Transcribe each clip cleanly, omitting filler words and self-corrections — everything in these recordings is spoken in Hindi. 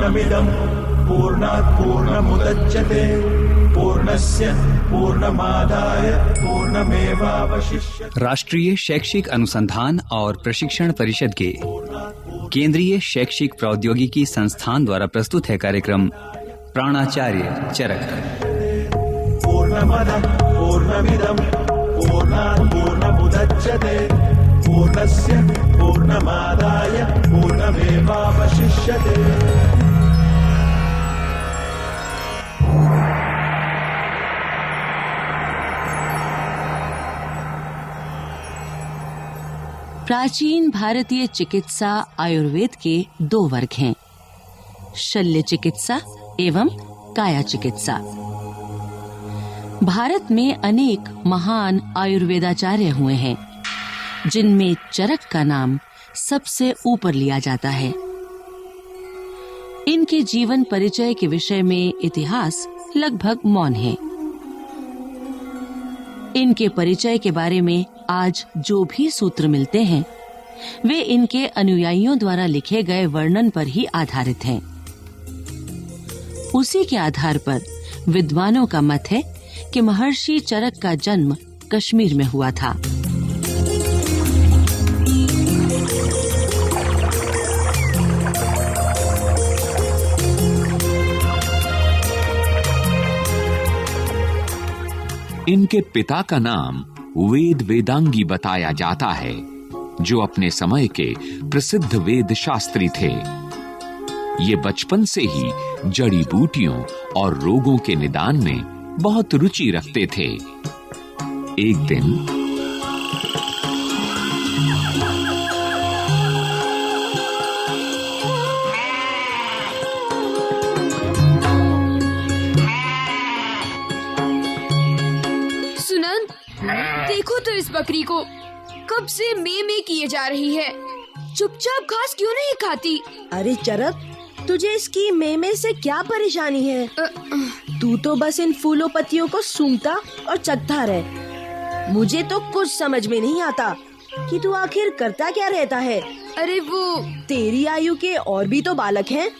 पूर्णमिदं पूर्णात् पूर्णमुदच्यते पूर्णस्य पूर्णमादाय पूर्णमेवावशिष्यते। राष्ट्रीय शैक्षिक अनुसंधान और प्रशिक्षण परिषद के केंद्रीय शैक्षिक प्रौद्योगिकी संस्थान द्वारा प्रस्तुत है कार्यक्रम प्राणाचार्य चरक। पूर्णमदं पूर्णमिदं पूर्णात् पूर्णमुदच्यते पूर्णस्य पूर्णमादाय पूर्णमेवावशिष्यते। प्राचीन भारतीय चिकित्सा आयुर्वेद के 2 वर्ग हैं, शल्य चिकित्सा एवं काया चिकित्सा। भारत में अनेक महान आयुर्वेदाचार्य हुए हैं, जिनमें चरक का नाम सबसे ऊपर लिया जाता है। इनके जीवन परिचय के विषय में इतिहास लगभग मौन है। इनके परिचय के बारे में आज जो भी सूत्र मिलते हैं, वे इनके अनुयायियों द्वारा लिखे गए वर्णन पर ही आधारित हैं। उसी के आधार पर विद्वानों का मत है कि महर्षि चरक का जन्म कश्मीर में हुआ था। इनके पिता का नाम वेद वेदांगी बताया जाता है, जो अपने समय के प्रसिद्ध वेद शास्त्री थे। ये बचपन से ही जड़ी बूटियों और रोगों के निदान में बहुत रुचि रखते थे। एक दिन देखो तो इस बकरी को, कब से में किए जा रही है। चुपचाप घास क्यों नहीं खाती? अरे चरक, तुझे इसकी में से क्या परेशानी है? तू तो बस इन फूलों पत्तियों को सूंघता और चखता रहे। मुझे तो कुछ समझ में नहीं आता कि तू आखिर करता क्या रहता है। अरे वो तेरी आयु के और भी तो बालक हैं,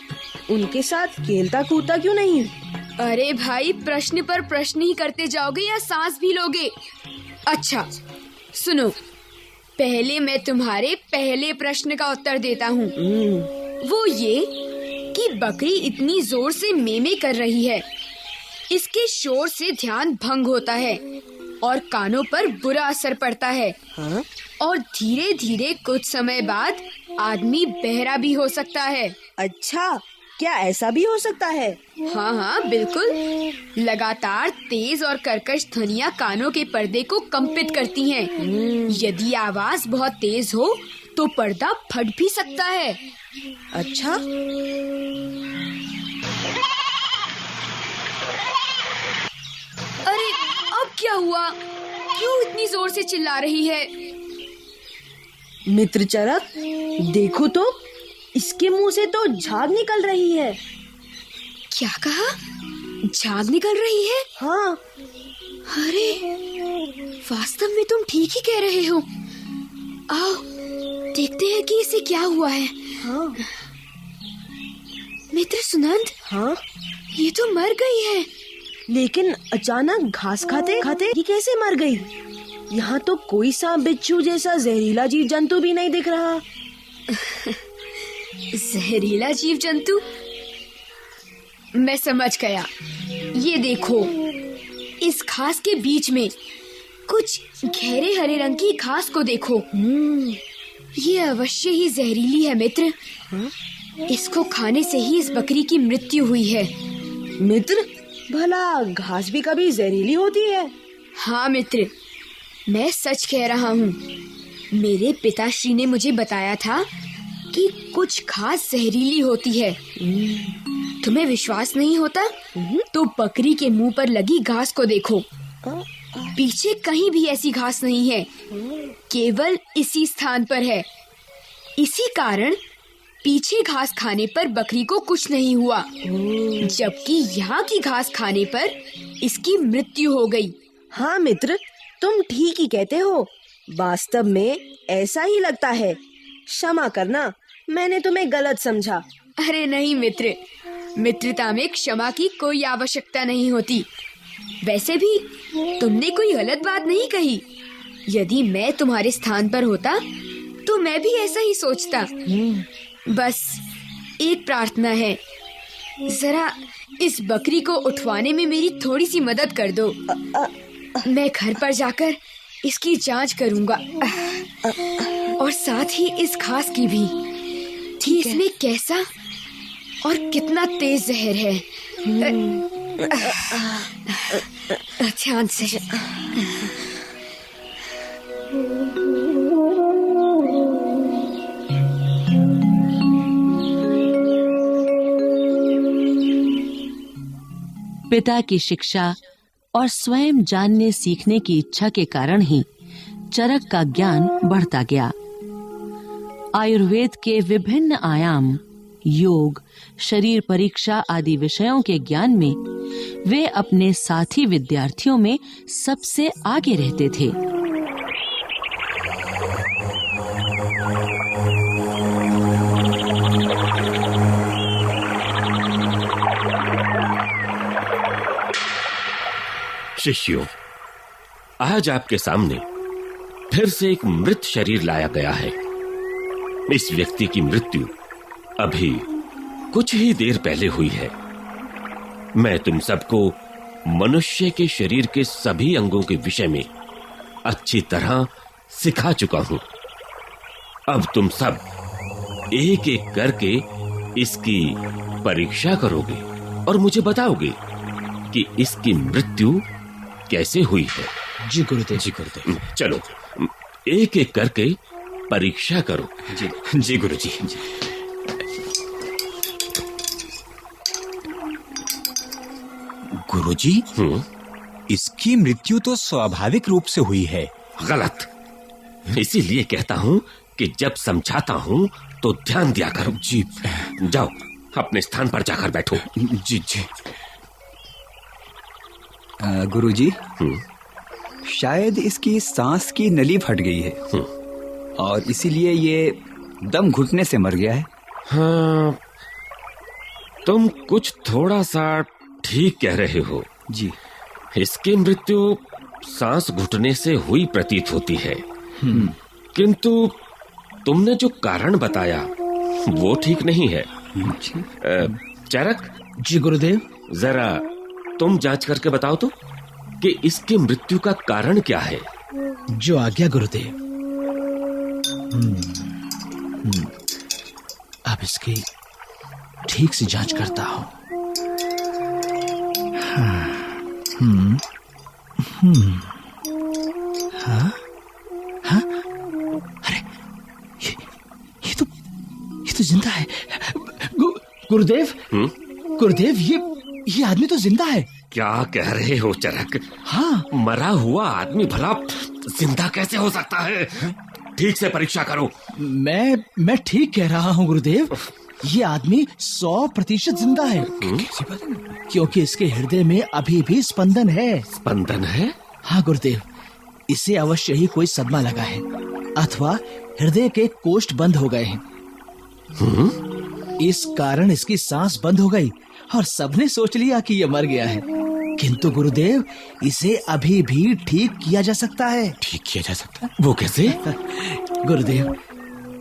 उनके साथ खेलता कूदता क्यों नहीं? अरे भाई, प्रश्न पर प्रश्न ही करते जाओगे या सांस भी लोगे? अच्छा सुनो, पहले मैं तुम्हारे पहले प्रश्न का उत्तर देता हूँ। वो ये कि बकरी इतनी जोर से में कर रही है, इसके शोर से ध्यान भंग होता है और कानों पर बुरा असर पड़ता है। हाँ? और धीरे धीरे कुछ समय बाद आदमी बहरा भी हो सकता है। अच्छा, क्या ऐसा भी हो सकता है? हाँ बिल्कुल। लगातार तेज और कर्कश ध्वनियाँ कानों के पर्दे को कंपित करती हैं। यदि आवाज बहुत तेज हो तो पर्दा फट भी सकता है। अच्छा, अरे अब क्या हुआ? क्यों इतनी जोर से चिल्ला रही है? मित्र चरक, देखो तो, इसके मुंह से तो झाग निकल रही है। क्या कहा? झाग निकल रही है? हाँ। अरे वास्तव में तुम ठीक ही कह रहे हो। आओ देखते हैं कि इसे क्या हुआ है। हाँ। मित्र सुनंद। हाँ? ये तो मर गई है। लेकिन अचानक घास खाते खाते ये कैसे मर गई? यहाँ तो कोई सांप बिच्छू जैसा जहरीला जीव जंतु भी नहीं दिख रहा। जहरीला जीव जंतु? मैं समझ गया। ये देखो, इस घास के बीच में कुछ गहरे हरे रंग की घास को देखो। ये अवश्य ही जहरीली है मित्र। इसको खाने से ही इस बकरी की मृत्यु हुई है। मित्र, भला घास भी कभी जहरीली होती है? हाँ मित्र, मैं सच कह रहा हूँ। मेरे पिताश्री ने मुझे बताया था कि कुछ घास जहरीली होती है। तुम्हें विश्वास नहीं होता तो बकरी के मुंह पर लगी घास को देखो। पीछे कहीं भी ऐसी घास नहीं है, केवल इसी स्थान पर है। इसी कारण पीछे घास खाने पर बकरी को कुछ नहीं हुआ, जबकि यहाँ की घास खाने पर इसकी मृत्यु हो गई। हाँ मित्र, तुम ठीक ही कहते हो। वास्तव में ऐसा ही लगता है। क्षमा करना, मैंने तुम्हें गलत समझा। अरे नहीं मित्र, मित्रता में क्षमा की कोई आवश्यकता नहीं होती। वैसे भी तुमने कोई गलत बात नहीं कही। यदि मैं तुम्हारे स्थान पर होता तो मैं भी ऐसा ही सोचता। बस एक प्रार्थना है, जरा इस बकरी को उठवाने में मेरी थोड़ी सी मदद कर दो। मैं घर पर जाकर इसकी जांच करूंगा और साथ ही इस घास की भी, कि इसमें कैसा और कितना तेज जहर है। ध्यान से। पिता की शिक्षा और स्वयं जानने सीखने की इच्छा के कारण ही चरक का ज्ञान बढ़ता गया। आयुर्वेद के विभिन्न आयाम, योग, शरीर परीक्षा आदि विषयों के ज्ञान में वे अपने साथी विद्यार्थियों में सबसे आगे रहते थे। शिष्यों, आज आपके सामने फिर से एक मृत शरीर लाया गया है। इस व्यक्ति की मृत्यु अभी कुछ ही देर पहले हुई है। मैं तुम सबको मनुष्य के शरीर के सभी अंगों के विषय में अच्छी तरह सिखा चुका हूं। अब तुम सब एक एक करके इसकी परीक्षा करोगे और मुझे बताओगे कि इसकी मृत्यु कैसे हुई है। जी गुरुदेव। जी गुरुदेव। चलो एक एक करके परीक्षा करो। जी जी गुरुजी। गुरुजी, इसकी मृत्यु तो स्वाभाविक रूप से हुई है। गलत। इसीलिए कहता हूं कि जब समझाता हूं तो ध्यान दिया करो। जी। जाओ अपने स्थान पर जाकर बैठो। जी जी। गुरुजी, शायद इसकी सांस की नली फट गई है और इसीलिए ये दम घुटने से मर गया है। हाँ, तुम कुछ थोड़ा सा ठीक कह रहे हो। जी। इसकी मृत्यु सांस घुटने से हुई प्रतीत होती है, किंतु तुमने जो कारण बताया वो ठीक नहीं है। चरक। जी गुरुदेव। जरा तुम जांच करके बताओ तो कि इसकी मृत्यु का कारण क्या है। जो आज्ञा गुरुदेव। अब इसकी ठीक से जांच करता हूं। हाँ? हाँ? अरे ये तो जिंदा है। गुरुदेव। गुरुदेव, ये आदमी तो जिंदा है। क्या कह रहे हो चरक? हाँ। मरा हुआ आदमी भला जिंदा कैसे हो सकता है? ठीक से परीक्षा करो। मैं ठीक कह रहा हूँ गुरुदेव। ये आदमी 100% जिंदा है। क्योंकि इसके हृदय में अभी भी स्पंदन है। स्पंदन है? हाँ गुरुदेव, इसे अवश्य ही कोई सदमा लगा है अथवा हृदय के कोष्ठ बंद हो गए हैं। इस कारण इसकी सांस बंद हो गई और सबने सोच लिया कि यह मर गया है। किंतु गुरुदेव, इसे अभी भी ठीक किया जा सकता है। ठीक किया जा सकता है? वो कैसे? गुरुदेव,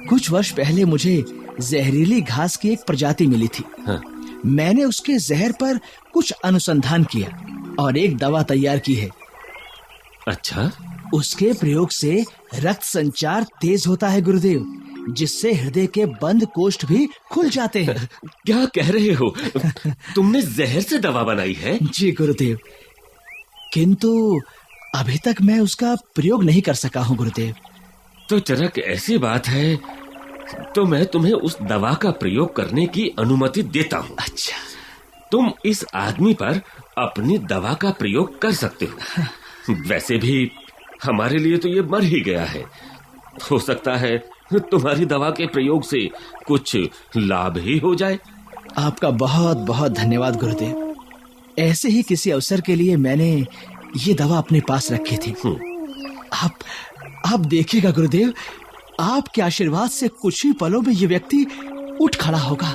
कुछ वर्ष पहले मुझे जहरीली घास की एक प्रजाति मिली थी। हाँ। मैंने उसके जहर पर कुछ अनुसंधान किया और एक दवा तैयार की है। अच्छा। उसके प्रयोग से रक्त संचार तेज होता है गुरुदेव, जिससे हृदय के बंद कोष्ठ भी खुल जाते हैं। क्या कह रहे हो? तुमने जहर से दवा बनाई है? जी गुरुदेव, किंतु अभी तक मैं उसका प्रयोग नहीं कर सका हूँ गुरुदेव। तो चरक, ऐसी बात है तो मैं तुम्हें उस दवा का प्रयोग करने की अनुमति देता हूँ। अच्छा। तुम इस आदमी पर अपनी दवा का प्रयोग कर सकते हो। वैसे भी हमारे लिए तो ये मर ही गया है। हो सकता है तुम्हारी दवा के प्रयोग से कुछ लाभ ही हो जाए। आपका बहुत बहुत धन्यवाद गुरुदेव। ऐसे ही किसी अवसर के लिए मैंने ये दवा अपने पास रखी थी। आप देखिएगा गुरुदेव, आपके आशीर्वाद से कुछ ही पलों में ये व्यक्ति उठ खड़ा होगा।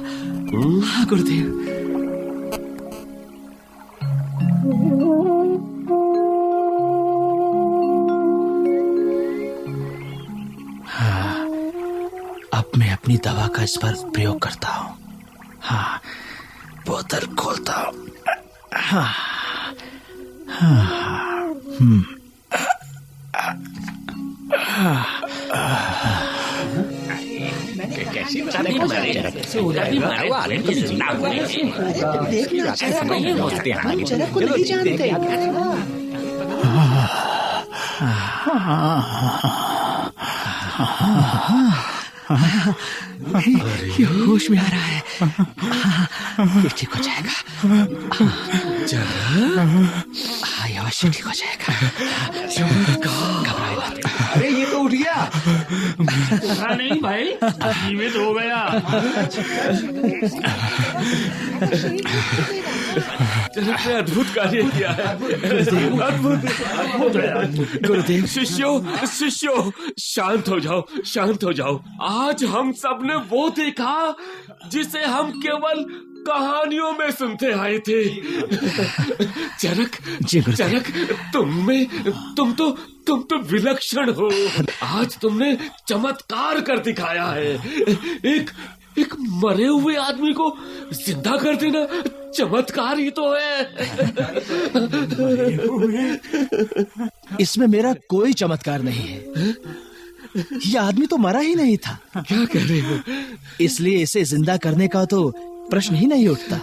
हाँ गुरुदेव। हाँ, अब मैं अपनी दवा का इस पर प्रयोग करता हूँ। हाँ, बोतल खोलता हूँ। हाँ, हाँ, कैसी चरक को नहीं जानते। ये होश में आ रहा है। ये ठीक हो जाएगा। हाँ, ये अवश्य ठीक हो जाएगा। घबराए मत। अरे ये तो उठ गया। नहीं भाई, जीवित हो गया। चरक ने अद्भुत कार्य किया है। अद्भुत। गुरुदेव। शिष्यों, शांत हो जाओ, शांत हो जाओ। आज हम सब ने वो देखा जिसे हम केवल कहानियों में सुनते आए थे। चरक, तुम तो विलक्षण हो। आज तुमने चमत्कार कर दिखाया है। एक मरे हुए आदमी को जिंदा कर देना चमत्कार ही तो है। इसमें मेरा कोई चमत्कार नहीं है। ये आदमी तो मरा ही नहीं था। क्या कह रहे हो? इसलिए इसे जिंदा करने का तो प्रश्न ही नहीं उठता।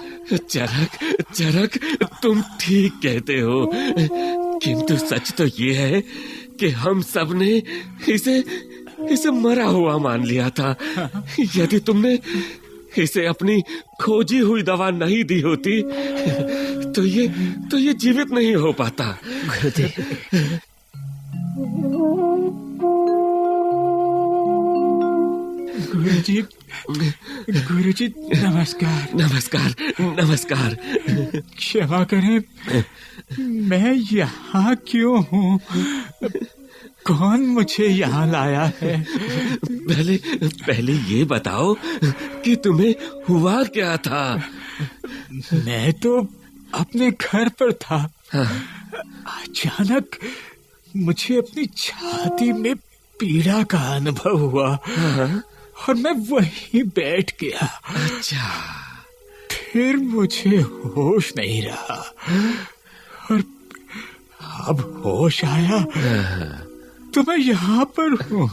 चरक, तुम ठीक कहते हो, किंतु सच तो ये है कि हम सब ने इसे मरा हुआ मान लिया था। यदि तुमने इसे अपनी खोजी हुई दवा नहीं दी होती तो ये जीवित नहीं हो पाता। गुरुजी नमस्कार। क्षमा करें, मैं यहाँ क्यों हूँ? कौन मुझे यहाँ लाया है? पहले ये बताओ कि तुम्हें हुआ क्या था? मैं तो अपने घर पर था। अचानक मुझे अपनी छाती में पीड़ा का अनुभव हुआ और मैं वहीं बैठ गया। अच्छा। फिर मुझे होश नहीं रहा और अब होश आया तो मैं यहाँ पर हूँ।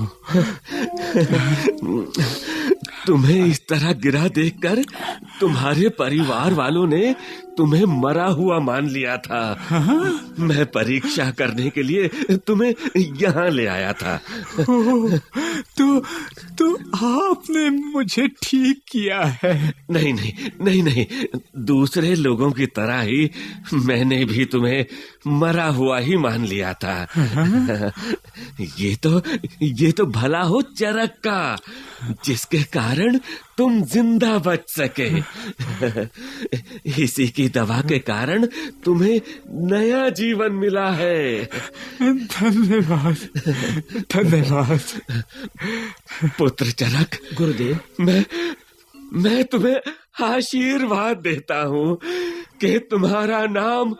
तुम्हें इस तरह गिरा देखकर तुम्हारे परिवार वालों ने तुम्हें मरा हुआ मान लिया था। मैं परीक्षा करने के लिए तुम्हें यहाँ ले आया था। तो आपने मुझे ठीक किया है। नहीं, दूसरे लोगों की तरह ही मैंने भी तुम्हें मरा हुआ ही मान लिया था। ये तो भला हो चरक का, जिसके कारण तुम जिंदा बच सके। इसी की दवा के कारण तुम्हें नया जीवन मिला है। धन्यवाद। पुत्र चरक। गुरुदेव। मैं तुम्हें आशीर्वाद देता हूँ कि तुम्हारा नाम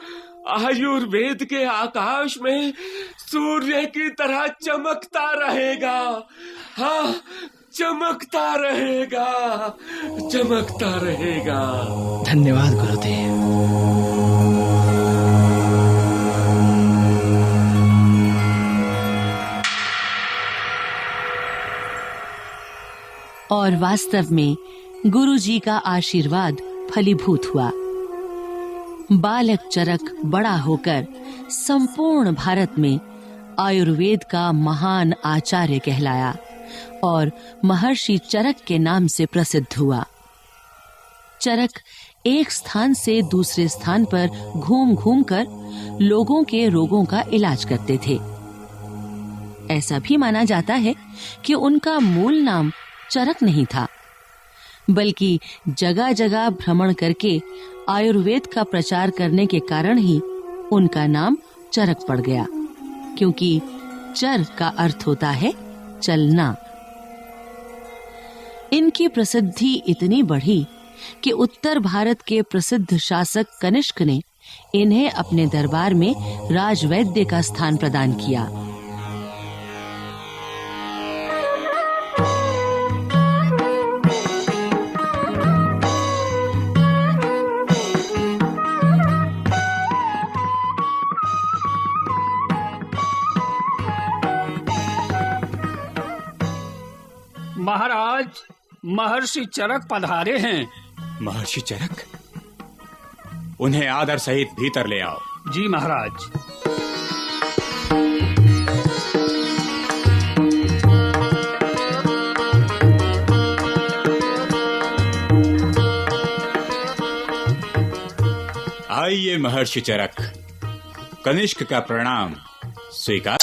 आयुर्वेद के आकाश में सूर्य की तरह चमकता रहेगा। हाँ, चमकता रहेगा। धन्यवाद गुरुदेव। और वास्तव में गुरुजी का आशीर्वाद फलीभूत हुआ। बालक चरक बड़ा होकर संपूर्ण भारत में आयुर्वेद का महान आचार्य कहलाया और महर्षि चरक के नाम से प्रसिद्ध हुआ। चरक एक स्थान से दूसरे स्थान पर घूम कर लोगों के रोगों का इलाज करते थे। ऐसा भी माना जाता है कि उनका मूल नाम चरक नहीं था, बल्कि जगह जगह भ्रमण करके आयुर्वेद का प्रचार करने के कारण ही उनका नाम चरक पड़ गया, क्योंकि चर का अर्थ होता है चलना। इनकी प्रसिद्धि इतनी बढ़ी कि उत्तर भारत के प्रसिद्ध शासक कनिष्क ने इन्हें अपने दरबार में राजवैद्य का स्थान प्रदान किया। महाराज, महर्षि चरक पधारे हैं। महर्षि चरक, उन्हें आदर सहित भीतर ले आओ। जी महाराज। आइए महर्षि चरक, कनिष्क का प्रणाम स्वीकार।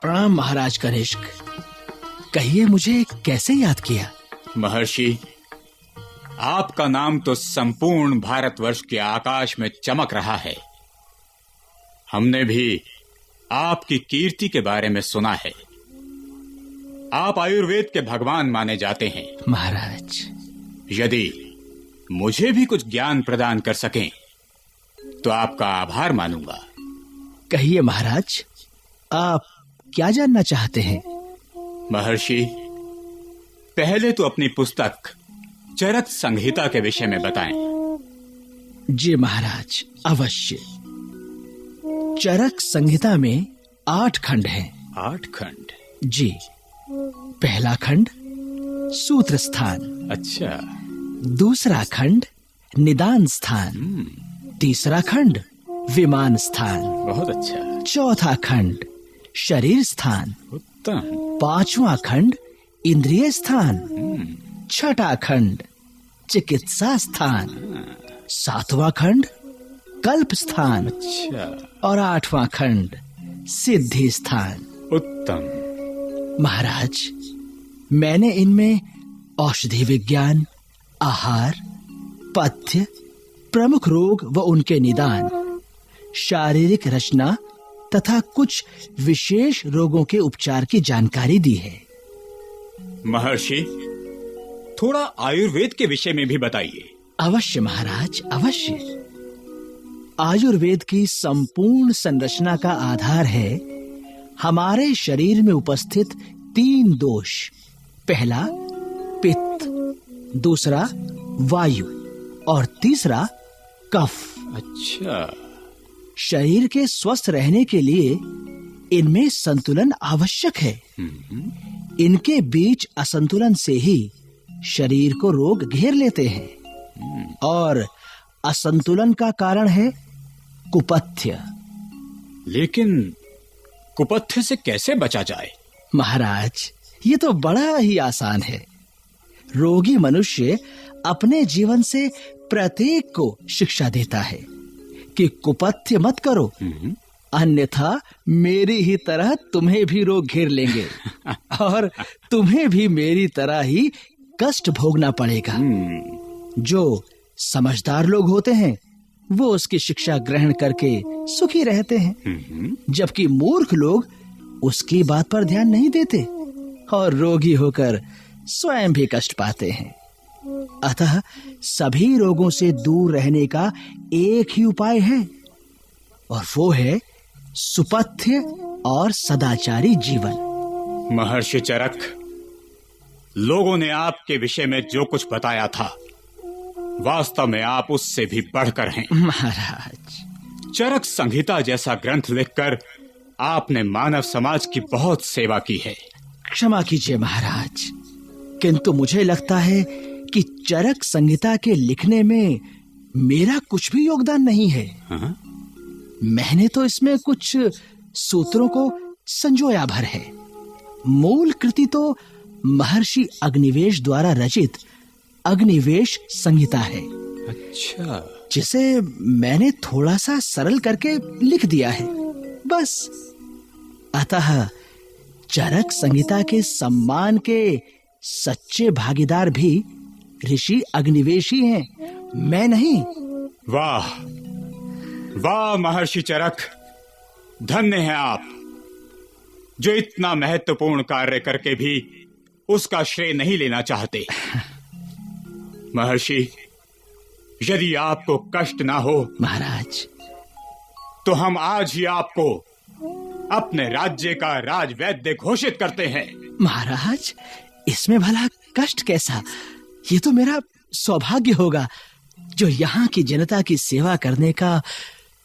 प्रणाम महाराज कनिष्क। कहिए, मुझे कैसे याद किया? महर्षि, आपका नाम तो संपूर्ण भारतवर्ष के आकाश में चमक रहा है। हमने भी आपकी कीर्ति के बारे में सुना है। आप आयुर्वेद के भगवान माने जाते हैं। महाराज, यदि मुझे भी कुछ ज्ञान प्रदान कर सकें तो आपका आभार मानूंगा। कहिए महाराज, आप क्या जानना चाहते हैं? महर्षि, पहले तो अपनी पुस्तक चरक संहिता के विषय में बताएं। जी महाराज, अवश्य। चरक संहिता में 8 खंड हैं। 8 खंड? जी। पहला खंड सूत्र स्थान। अच्छा। दूसरा खंड निदान स्थान। तीसरा खंड विमान स्थान। बहुत अच्छा। चौथा खंड शरीर स्थान। उत्तम। पांचवा खंड इंद्रिय स्थान। छठा खंड चिकित्सा स्थान। सातवां खंड कल्प स्थान। अच्छा। और 8वां खंड सिद्धि स्थान। उत्तम। महाराज, मैंने इनमें औषधि विज्ञान, आहार, पथ्य, प्रमुख रोग व उनके निदान, शारीरिक रचना तथा कुछ विशेष रोगों के उपचार की जानकारी दी है। महर्षि, थोड़ा आयुर्वेद के विषय में भी बताइए। अवश्य महाराज, अवश्य। आयुर्वेद की संपूर्ण संरचना का आधार है हमारे शरीर में उपस्थित 3 दोष। पहला पित्त, दूसरा वायु और तीसरा कफ। अच्छा। शरीर के स्वस्थ रहने के लिए इनमें संतुलन आवश्यक है। इनके बीच असंतुलन से ही शरीर को रोग घेर लेते हैं और असंतुलन का कारण है कुपथ्य। लेकिन कुपथ्य से कैसे बचा जाए? महाराज, ये तो बड़ा ही आसान है। रोगी मनुष्य अपने जीवन से प्रत्येक को शिक्षा देता है कि कुपथ्य मत करो, अन्यथा मेरी ही तरह तुम्हें भी रोग घेर लेंगे और तुम्हें भी मेरी तरह ही कष्ट भोगना पड़ेगा। जो समझदार लोग होते हैं वो उसकी शिक्षा ग्रहण करके सुखी रहते हैं, जबकि मूर्ख लोग उसकी बात पर ध्यान नहीं देते और रोगी होकर स्वयं भी कष्ट पाते हैं। अतः सभी रोगों से दूर रहने का एक ही उपाय है और वो है सुपथ्य और सदाचारी जीवन। महर्षि चरक, लोगों ने आपके विषय में जो कुछ बताया था वास्तव में आप उससे भी बढ़कर हैं। महाराज, चरक संहिता जैसा ग्रंथ लिखकर आपने मानव समाज की बहुत सेवा की है। क्षमा कीजिए महाराज, किंतु मुझे लगता है कि चरक संहिता के लिखने में मेरा कुछ भी योगदान नहीं है। मैंने तो इसमें कुछ सूत्रों को संजोया भर है। मूल कृति तो महर्षि अग्निवेश द्वारा रचित अग्निवेश संहिता है। अच्छा। जिसे मैंने थोड़ा सा सरल करके लिख दिया है, बस। अतः चरक संहिता के सम्मान के सच्चे भागीदार भी ऋषि अग्निवेश ही हैं, मैं नहीं। वाह वाह महर्षि चरक, धन्य हैं आप जो इतना महत्वपूर्ण कार्य करके भी उसका श्रेय नहीं लेना चाहते। महर्षि, यदि आपको कष्ट ना हो महाराज, तो हम आज ही आपको अपने राज्य का राजवैद्य घोषित करते हैं। महाराज, इसमें भला कष्ट कैसा? ये तो मेरा सौभाग्य होगा जो यहाँ की जनता की सेवा करने का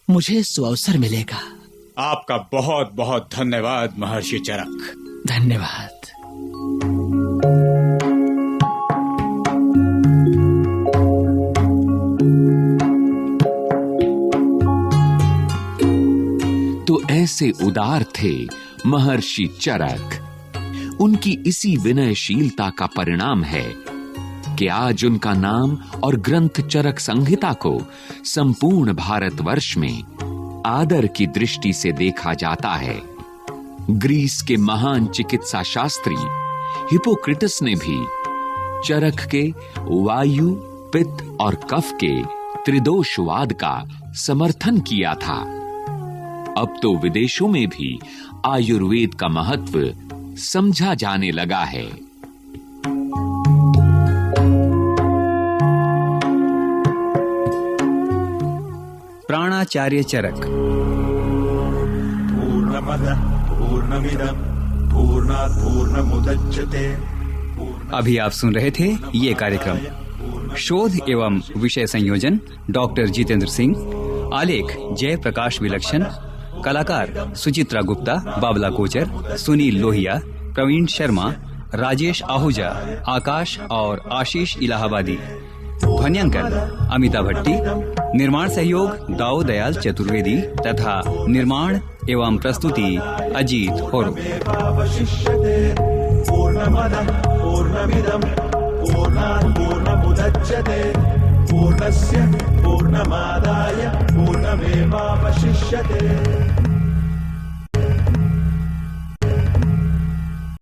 मुझे सुअवसर मिलेगा। आपका बहुत बहुत धन्यवाद महर्षि चरक। धन्यवाद। तो ऐसे उदार थे महर्षि चरक। उनकी इसी विनयशीलता का परिणाम है कि आज उनका नाम और ग्रंथ चरक संहिता को संपूर्ण भारतवर्ष में आदर की दृष्टि से देखा जाता है। ग्रीस के महान चिकित्सा शास्त्री हिपोक्रेटस ने भी चरक के वायु, पित्त और कफ के त्रिदोषवाद का समर्थन किया था। अब तो विदेशों में भी आयुर्वेद का महत्व समझा जाने लगा है। प्राणाचार्य चरक। पूर्णमदः पूर्णमिदं पूर्णात् पूर्णमुदच्यते। अभी आप सुन रहे थे ये कार्यक्रम। शोध एवं विषय संयोजन डॉक्टर जितेंद्र सिंह, आलेख जय प्रकाश विलक्षण, कलाकार सुचित्रा गुप्ता, बाबला कोचर, सुनील लोहिया, प्रवीण शर्मा, राजेश आहूजा, आकाश और आशीष इलाहाबादी। ध्वन्यांकन अमिता भट्टी। निर्माण सहयोग दाऊ दयाल चतुर्वेदी तथा निर्माण एवं प्रस्तुति अजीत होरो। पूर्णमदः पूर्णमिदं पूर्णात् पूर्णमुदच्यते पूर्णस्य पूर्णमादाय पूर्णमेवावशिष्यते।